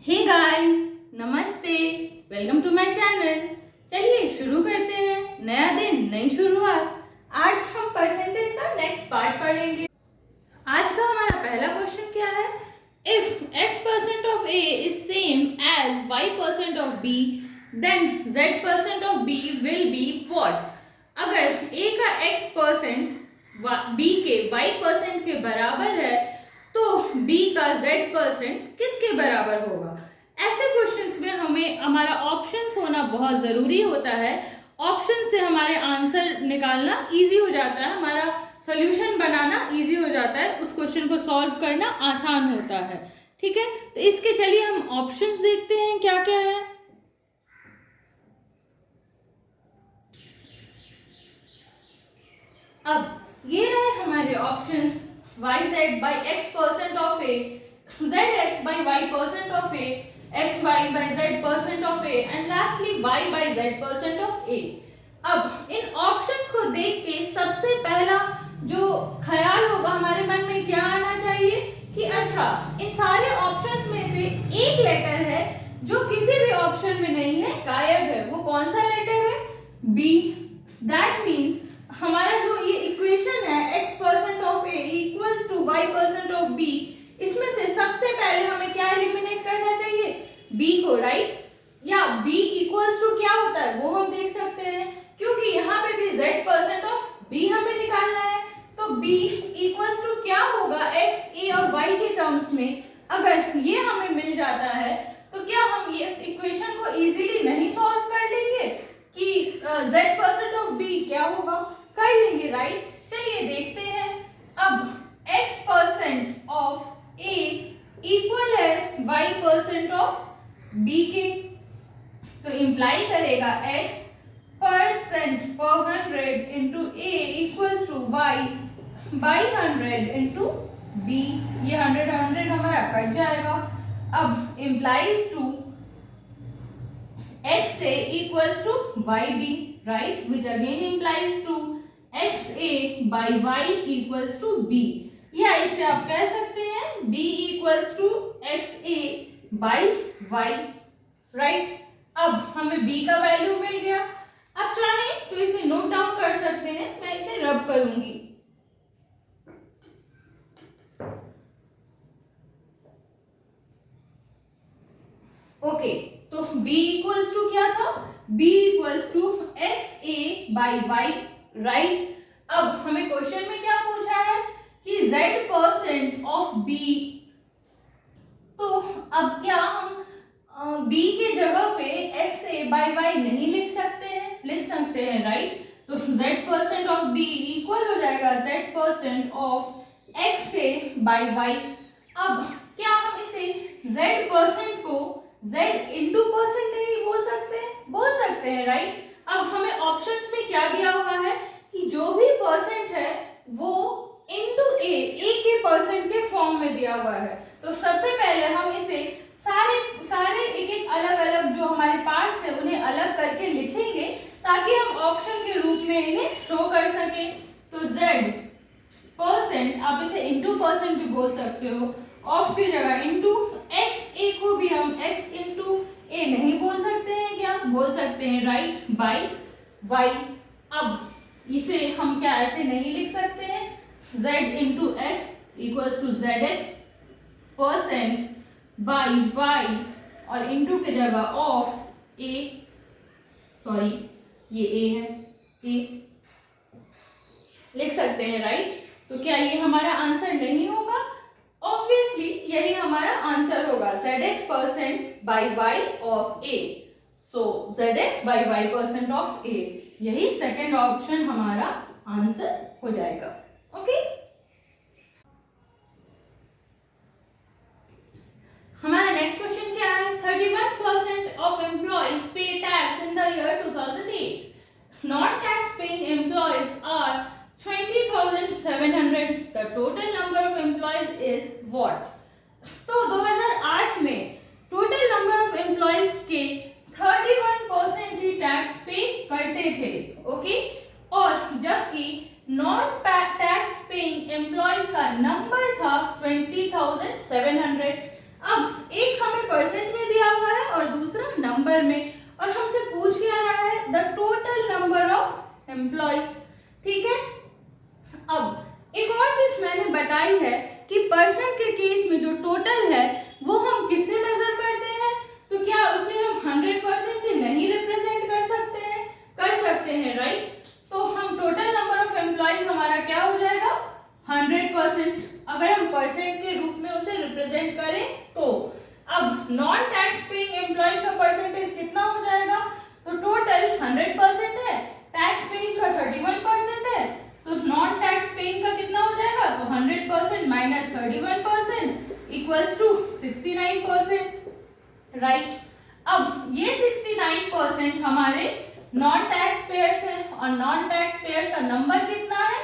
Hey guys, नमस्ते, welcome to my channel. चलिए शुरू करते हैं। नया दिन, नई शुरुआत। आज हम परसेंटेज का नेक्स्ट पार्ट पढ़ेंगे। आज का हमारा पहला क्वेश्चन क्या है? If x% of a is same as y% of b, then z% of b will be what? अगर a का x% b के y% के बराबर है तो b का z% किसके बराबर होगा? ऐसे क्वेश्चंस में हमें हमारा ऑप्शंस होना बहुत ज़रूरी होता है। ऑप्शन से हमारे आंसर निकालना इजी हो जाता है, हमारा सॉल्यूशन बनाना इजी हो जाता है, उस क्वेश्चन को सॉल्व करना आसान होता है। ठीक है, तो इसके चलिए हम ऑप्शंस देखते हैं क्या क्या है। अब ये रहे हमारे options: yz by x% of a, zx by y% of a, xy by z% of a and lastly y by z% of a। अब इन ऑप्शंस को देख के सबसे पहला जो ख्याल होगा हमारे मन में क्या आना चाहिए कि अच्छा, इन सारे ऑप्शंस में से एक लेटर है जो किसी भी ऑप्शन में नहीं है, गायब है। वो कौन सा लेटर है? बी। दैट मीन्स हमारा जो ये इक्वेशन है x% of a equals to y% of b, इसमें से सबसे पहले हमें क्या एलिमिनेट करना चाहिए? b को, राइट? या b इक्वल्स टू क्या होता है वो हम देख सकते हैं, क्योंकि यहाँ पे भी z% ऑफ b हमें निकालना है। तो b इक्वल्स टू क्या होगा? x, a और y के टर्म्स में अगर ये हमें मिल जाता है तो क्या हम ये इस इक्वेशन को इजीली नहीं सॉल्व कर लेंगे कि z% ऑफ b क्या होगा? कर लेंगे, राइट? चलिए देखते हैं। अब x% ऑफ a इक्वल है y% ऑफ b के, तो इम्प्लाई करेगा x परसेंट पर 100 into a equals to y by 100 into b। ये 100 हमारा कट जाएगा। अब implies to xa equals to yb, right? Which again implies to xa by y equals to b। या इसे आप कह सकते हैं b equals to xa by y, right? अब हमें b का वैल्यू मिल गया। अब चाहें तो इसे नोट डाउन कर सकते हैं, मैं इसे रब करूंगी। ओके, तो b इक्वल्स टू क्या था? b equals to x a by y, right? अब हमें क्वेश्चन में क्या पूछा है कि z% ऑफ b, तो अब क्या हम b के जगह पे एक्स ए बाई वाई नहीं लिख सकते हैं? लिख सकते हैं, राइट? तो z% ऑफ b इक्वल हो जाएगा z% of x a by y. अब क्या हम इसे z% को z इंटू परसेंट नहीं बोल सकते हैं? बोल सकते हैं, राइट? अब हमें ऑप्शंस में क्या दिया हुआ है कि जो भी परसेंट है वो इंटू ए के परसेंट के फॉर्म में दिया हुआ है। तो सबसे पहले हम इसे सारे एक एक अलग अलग जो हमारे पार्ट्स है उन्हें अलग करके लिखेंगे ताकि हम ऑप्शन के रूप में इन्हें शो कर सकें। तो z%, आप इसे इंटू परसेंट भी बोल सकते हो, ऑफ की जगह इंटू एक्स ए को भी हम x इंटू ए नहीं बोल सकते हैं? क्या बोल सकते हैं, राइट? By y. अब इसे हम क्या ऐसे नहीं लिख सकते हैं? z into x equals to z x percent by y और इंटू की जगह ऑफ ए, सॉरी ये ए है, ए लिख सकते हैं, राइट? तो क्या ये हमारा आंसर नहीं होगा? ऑब्वियसली यही हमारा आंसर होगा, zx% by y of a। So zx by y percent of a, यही सेकेंड ऑप्शन हमारा आंसर हो जाएगा। ओके, हमारा नेक्स्ट क्वेश्चन क्या है? 31% of employees pay tax in the year 2008। Non tax paying employees are 20,700। The total number of employees is what? तो 2008 में total number of employees के 31% ही टैक्स पे करते थे, ओके? और जबकि नॉन टैक्स पेइंग एम्प्लॉयज का नंबर था 20,700। अब एक हमें परसेंट में और दूसरा नंबर में, और हमसे पूछ क्या रहा है, the total number of employees. ठीक है, अब एक और चीज मैंने बताई है कि पर्सन के केस में जो टोटल है वो हम किससे मेजर करते हैं, तो क्या उसे हम 100% से नहीं रिप्रेजेंट कर सकते हैं? कर सकते हैं, राइट। तो हम टोटल नंबर ऑफ एम्प्लॉयज हमारा क्या हो जाएगा, 100%, अगर हम परसेंट के रूप में उसे रिप्रेजेंट करें तो। अब नॉन टैक्स पेइंग एम्प्लॉयज का परसेंटेज कितना हो जाएगा, तो टोटल 100% है, टैक्स पेइंग का 31% है, तो नॉन टैक्स पेइंग का कितना हो जाएगा, तो 100% माइनस 31% इक्वल्स टू 69%, राइट। अब ये 69% हमारे नॉन टैक्स पेयर्स हैं, और नॉन टैक्स पेयर्स का नंबर कितना है,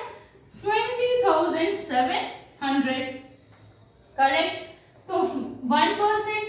20,700, करेक्ट। तो 1%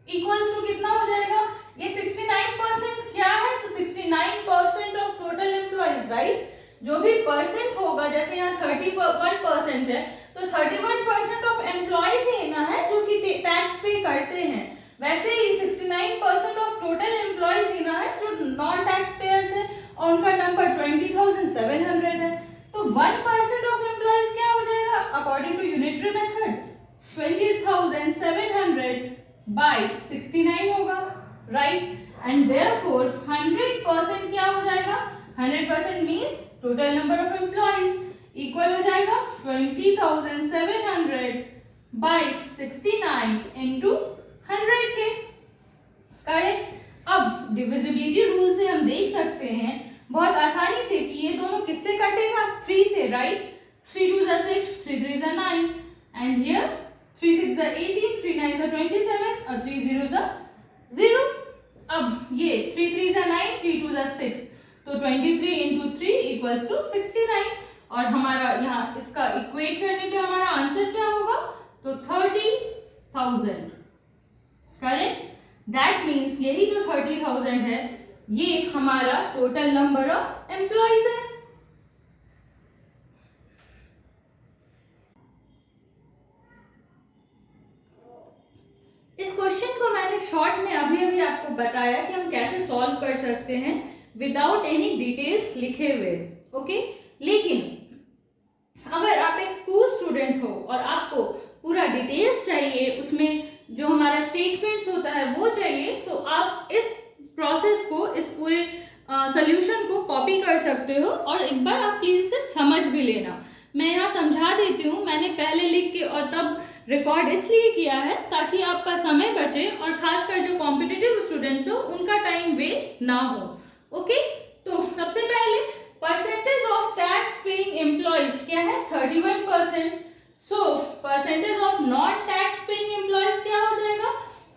इक्वल्स टू कितना हो जाएगा, ये 69% क्या है, तो 69% ऑफ टोटल एम्प्लॉयज, राइट। जो भी परसेंट होगा, जैसे यहाँ 31% है, तो 31% ऑफ एम्प्लॉयज ही ना है जो कि टैक्स पे करते हैं, वैसे ही 69% ऑफ टोटल एम्प्लॉयज ही ना है जो नॉन टैक्स पेयर्स है, और उनका नंबर 20,700 है। तो 1% ऑफ एम्प्लॉयज क्या हो जाएगा, according to unitary method 20,700 by 69 होगा, राइट। एंड देयरफॉर 100% क्या हो जाएगा, 100% means total number of employees equal हो जाएगा 20,700 बाय 69 इंटू 100 के, करेक्ट। अब डिविजिबिलिटी रूल से हम देख सकते हैं बहुत आसानी से कि ये दोनों किससे कटेगा, 3 से, राइट। 3 2 6, 3 3 9, एंड हियर 3 6 18, 3 9 27, और 3 0 0। अब ये 3 3 9, 3 2 6, तो 23 इंटू 3 इक्वल्स टू 69, और हमारा यहाँ इसका इक्वेट करने पे हमारा आंसर क्या होगा, तो 30,000, करेक्ट। दैट मीन्स यही जो 30,000 है ये हमारा टोटल नंबर ऑफ एम्प्लॉयज है। इस क्वेश्चन को मैंने शॉर्ट में अभी अभी आपको बताया कि हम कैसे सॉल्व कर सकते हैं विदाउट एनी डिटेल्स लिखे हुए, ओके। लेकिन अगर आप एक स्कूल स्टूडेंट हो और आपको पूरा डिटेल्स चाहिए, उसमें जो हमारा स्टेटमेंट्स होता है वो चाहिए, तो आप इस प्रोसेस को, इस पूरे सॉल्यूशन को कॉपी कर सकते हो, और एक बार आप प्लीज इसे समझ भी लेना। मैं यहाँ समझा देती हूँ, मैंने पहले लिख के और तब रिकॉर्ड इसलिए किया है ताकि आपका समय बचे, और खासकर जो कॉम्पिटिटिव स्टूडेंट्स हो उनका टाइम वेस्ट ना हो, ओके। तो सबसे पहले percentage of tax paying employees क्या है, 31%। So percentage of non tax paying employees क्या हो जाएगा,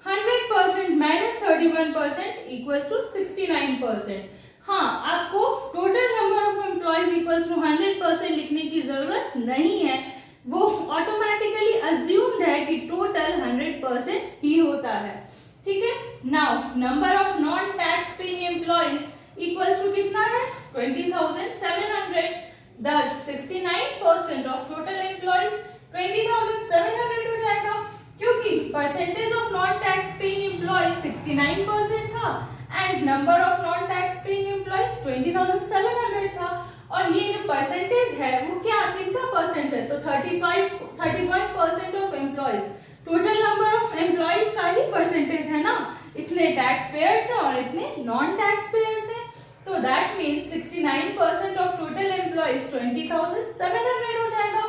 100% माइनस 31% इक्वल्स टू 69%। हाँ, आपको total number of employees equals to 100% लिखने की जरूरत नहीं है, वो ऑटोमेटिकली अज्यूम्ड है कि टोटल 100% ही होता है, ठीक है। Now number of non tax paying employees equals to कितना है, 20,700, thus 69% ऑफ टोटल एम्प्लॉयज 20,700 हो जाएगा, क्योंकि percentage of non tax paying employees 69% था and number of non tax paying employees 20,700 था, और ये जो परसेंटेज है वो क्या, किनका परसेंट है, तो 31% of employees, total number of employees का ही परसेंटेज है ना, इतने टैक्स पेयर्स हैं और इतने नॉन टैक्स पेयर्स हैं, तो that means 69% of total employees 20,700 हो जाएगा।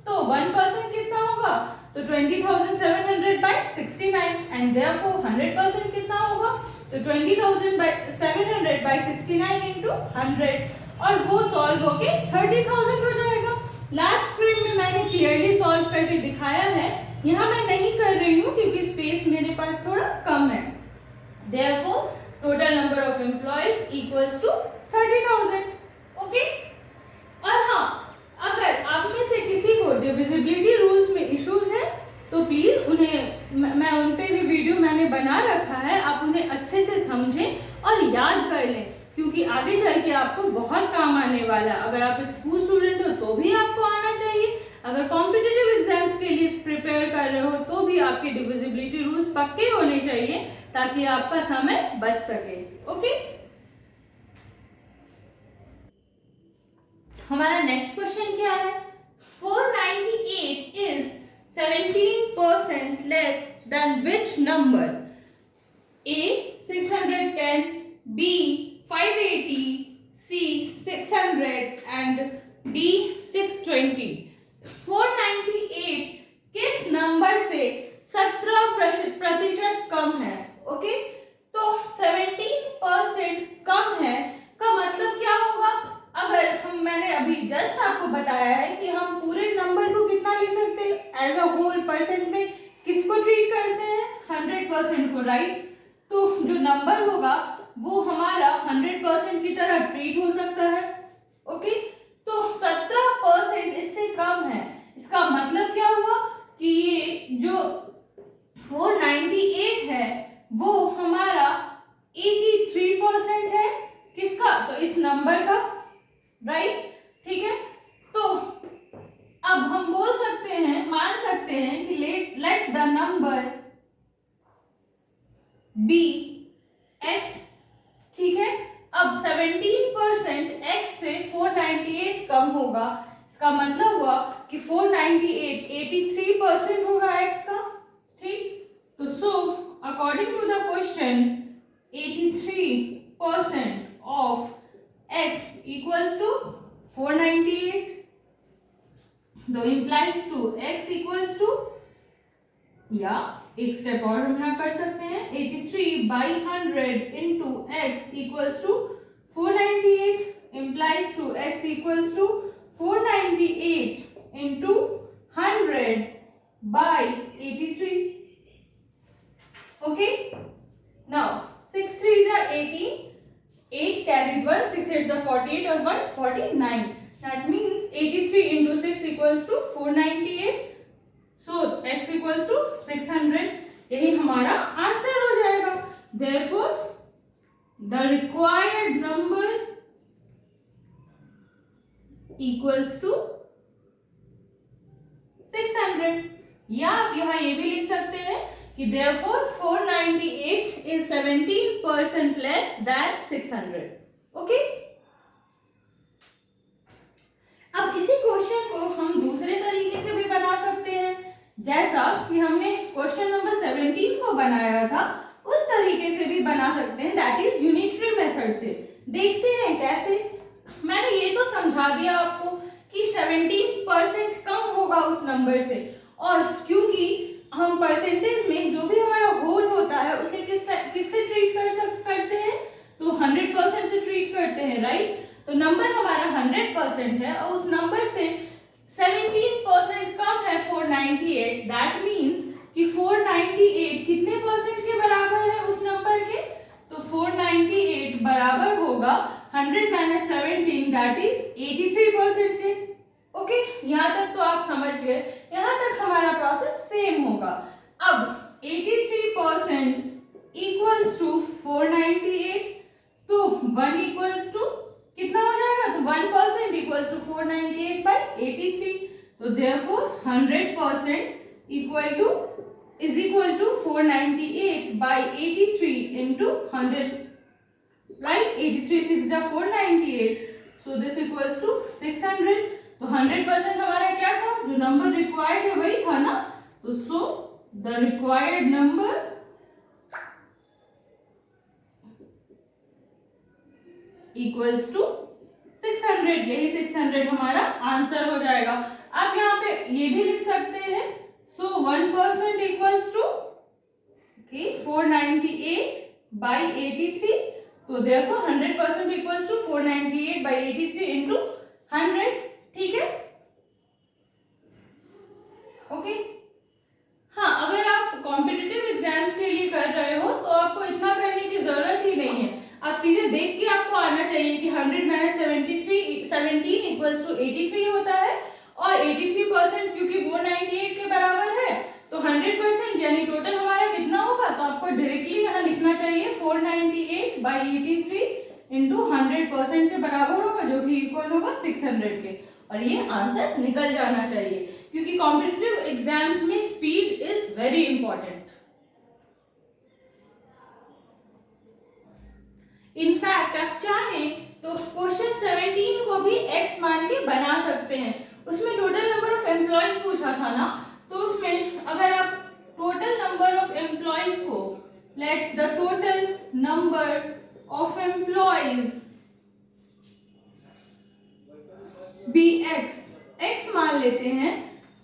तो 1% कितना होगा, तो 20,700 बाय 69, एंड देयरफॉर 100% कितना होगा, तो 20,700 बाय 69 इंटू 100, और वो सॉल्व होके 30,000 हो जाएगा। लास्ट फ्रेम में मैंने क्लियरली सॉल्व करके दिखाया है, यहाँ मैं नहीं कर रही हूँ क्योंकि स्पेस मेरे पास थोड़ा कम है। Therefore, total number of employees equals to 30,000, okay. और हाँ, अगर आप में से किसी को डिविजिबिलिटी रूल्स में इश्यूज है तो प्लीज उन्हें, मैं उन पे भी वीडियो मैंने बना रखा है, आप उन्हें अच्छे से समझें और याद कर लें, क्योंकि आगे चल के आपको बहुत काम आने वाला है। अगर आप एक स्कूल स्टूडेंट हो तो भी आपको आना चाहिए, अगर कॉम्पिटिटिव एग्जाम्स के लिए प्रिपेयर कर रहे हो तो भी आपके डिविजिबिलिटी रूल्स पक्के होने चाहिए, ताकि आपका समय बच सके। ओके, हमारा नेक्स्ट क्वेश्चन क्या है? 498 is 17% less than which number? A 610, B 580, C 600 and D 620। 498 किस नंबर से 17% कम है? ओके, तो 17% कम है का मतलब क्या होगा? अगर मैंने अभी जस्ट आपको बताया है कि हम पूरे नंबर को कितना ले सकते हैं एज अ होल परसेंट में, किसको ट्रीट करते हैं? 100% को, राइट? तो जो नंबर होगा वो हमारा 100% की तरह ट्रीट हो सकता है। ओके, तो 17% इससे कम है, इसका मतलब क्या हुआ कि ये जो 498 है वो हमारा 83% है। किसका? तो इस नंबर का, राइट? ठीक है, तो अब हम बोल सकते हैं, मान सकते हैं कि let the number be x। ठीक है, अब 17% x से 498 कम होगा, इसका मतलब हुआ कि 498 83% होगा x का। ठीक, तो so according to the question 83% of x equals to 498, तो implies to x equals to, या एक स्टेप और हम यहाँ कर सकते हैं, 83/100 into x equals to 498 implies to x equals to 498 into 100 by 83। Okay, now 6 3s are 18, 8 carried 1, 6 8s are 48 और 1 49। That means 83 into 6 equals to 498, so x equals to 600। यही हमारा आंसर हो जाएगा। Therefore the required number equals to 600। या आप यहाँ ये भी लिख सकते हैं कि therefore 498 is 17% less than 600। Okay, अब इसी क्वेश्चन को हम दूसरे तरीके से भी बना सकते हैं, जैसा कि हमने क्वेश्चन नंबर 17 को बनाया था उस तरीके से भी बना सकते हैं, दैट इज यूनिटरी मेथड से। देखते हैं कैसे। मैंने ये तो समझा दिया आपको कि 17% कम होगा उस नंबर से, और क्योंकि हम परसेंटेज में जो भी हमारा होल होता है उसे किससे ट्रीट करते हैं? तो 100% से ट्रीट करते हैं, राइट? तो नंबर हमारा 100% है और उस नंबर से 17% कम है 498। दैट मीन्स कि 498 कितने परसेंट के बराबर है उस नंबर के? तो 498 बराबर होगा 100 माइनस 17, दैट इज 83% के। ओके, यहाँ तक तो आप समझ गए, यहाँ तक हमारा प्रोसेस सेम होगा। अब 83% इक्वल्स टू 498, तो 1 इक्वल्स टू कितना हो जाएगा? तो 1% इक्वल्स टू 498/83। तो therefore 100% is equal to 498/83 into 100, right? 83 6 जा 498, सो दिस इक्वल्स टू 600। तो 100% हमारा क्या था? जो नंबर रिक्वायर्ड है वही था ना, तो so the required number equals to 600। यही 600 हमारा आंसर हो जाएगा। आप यहाँ पे ये भी लिख सकते हैं, सो 1% इक्वल्स टू 498/83, तो देयरफॉर 100% इक्वल्स टू 498/83 into 100। ठीक है, ओके। हाँ, अगर आप कॉम्पिटिटिव एग्जाम्स के लिए कर रहे हो तो आपको इतना करने की जरूरत ही नहीं है, आप सीधे देख के आपको आना चाहिए कि 100 माइनस 17 इक्वल्स टू 83 होता है, और 83% क्योंकि 498 के बराबर है तो 100% यानी टोटल हमारा कितना होगा? तो आपको डायरेक्टली यहाँ लिखना चाहिए 498/83 into 100% के बराबर होगा, जो भी इक्वल होगा 600 के, और ये आंसर निकल जाना चाहिए, क्योंकि कॉम्पिटिटिव एग्जाम्स में speed is very important. In fact आप चाहें तो क्वेश्चन 17 को भी x मान के बना सकते हैं। उसमें टोटल नंबर ऑफ एम्प्लॉयज पूछा था ना, तो उसमें अगर आप टोटल नंबर ऑफ एम्प्लॉयज को let the total number of employees be x मान लेते हैं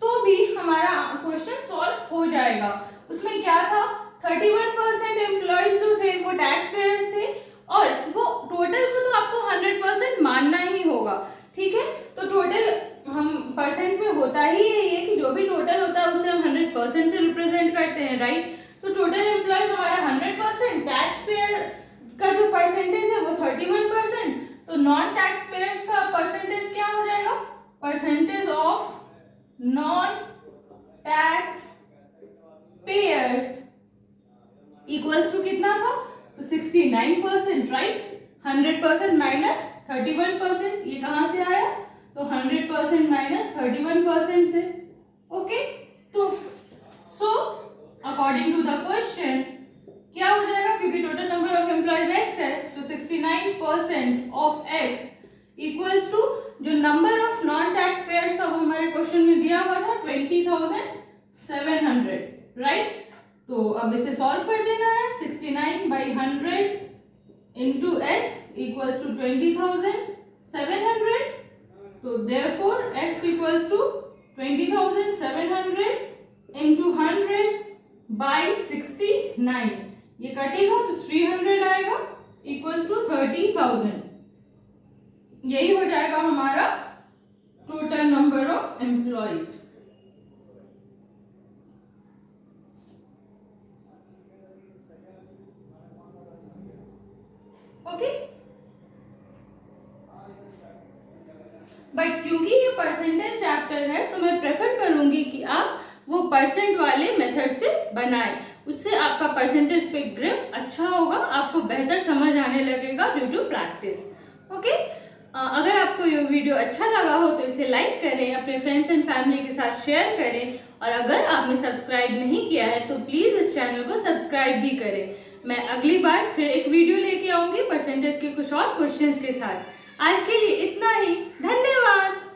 तो भी हमारा क्वेश्चन सॉल्व हो जाएगा। उसमें क्या था, 31% एम्प्लॉयज जो थे वो टैक्स पेयर्स थे और वो टोटल को तो आपको 100% मानना ही होगा, ठीक है। तो टोटल हम परसेंट में होता ही है कि जो भी टोटल होता है उसे हम 100% से रिप्रेजेंट करते हैं, राइट। तो टोटल एम्प्लॉयज हमारा 100%, टैक्स पेयर का जो परसेंटेज है वो 31%, तो नॉन टैक्स पेयर्स का परसेंटेज क्या हो जाएगा, percentage of non tax payers equals to कितना था, तो 69%, राइट। 100% माइनस 31%, ये कहां से आया, तो 100% माइनस 31% से, ओके। तो so according to the question क्या हो जाएगा, क्योंकि total number of employees x है तो 69% ऑफ x इक्वल्स टू जो number of non tax payers था वो हमारे क्वेश्चन में दिया हुआ था 20,700, राइट। तो अब इसे सॉल्व कर देना है, 69/100 इंटू x इक्वल्स टू 20,700, तो therefore x equals to 20,700 into 100/69, ये कटेगा तो 300 आएगा इक्वल्स टू 30,000। यही हो जाएगा हमारा total number of employees. Okay, but क्योंकि ये परसेंटेज चैप्टर है तो मैं प्रेफर करूंगी कि आप वो परसेंट वाले मेथड से बनाएं, उससे आपका परसेंटेज पे ग्रिप अच्छा होगा, आपको बेहतर समझ आने लगेगा ड्यू टू प्रैक्टिस। ओके, अगर आपको ये वीडियो अच्छा लगा हो तो इसे लाइक करें, अपने फ्रेंड्स एंड फैमिली के साथ शेयर करें, और अगर आपने सब्सक्राइब नहीं किया है तो प्लीज़ इस चैनल को सब्सक्राइब भी करें। मैं अगली बार फिर एक वीडियो लेके आऊँगी परसेंटेज के कुछ और क्वेश्चंस के साथ। आज के लिए इतना ही, धन्यवाद।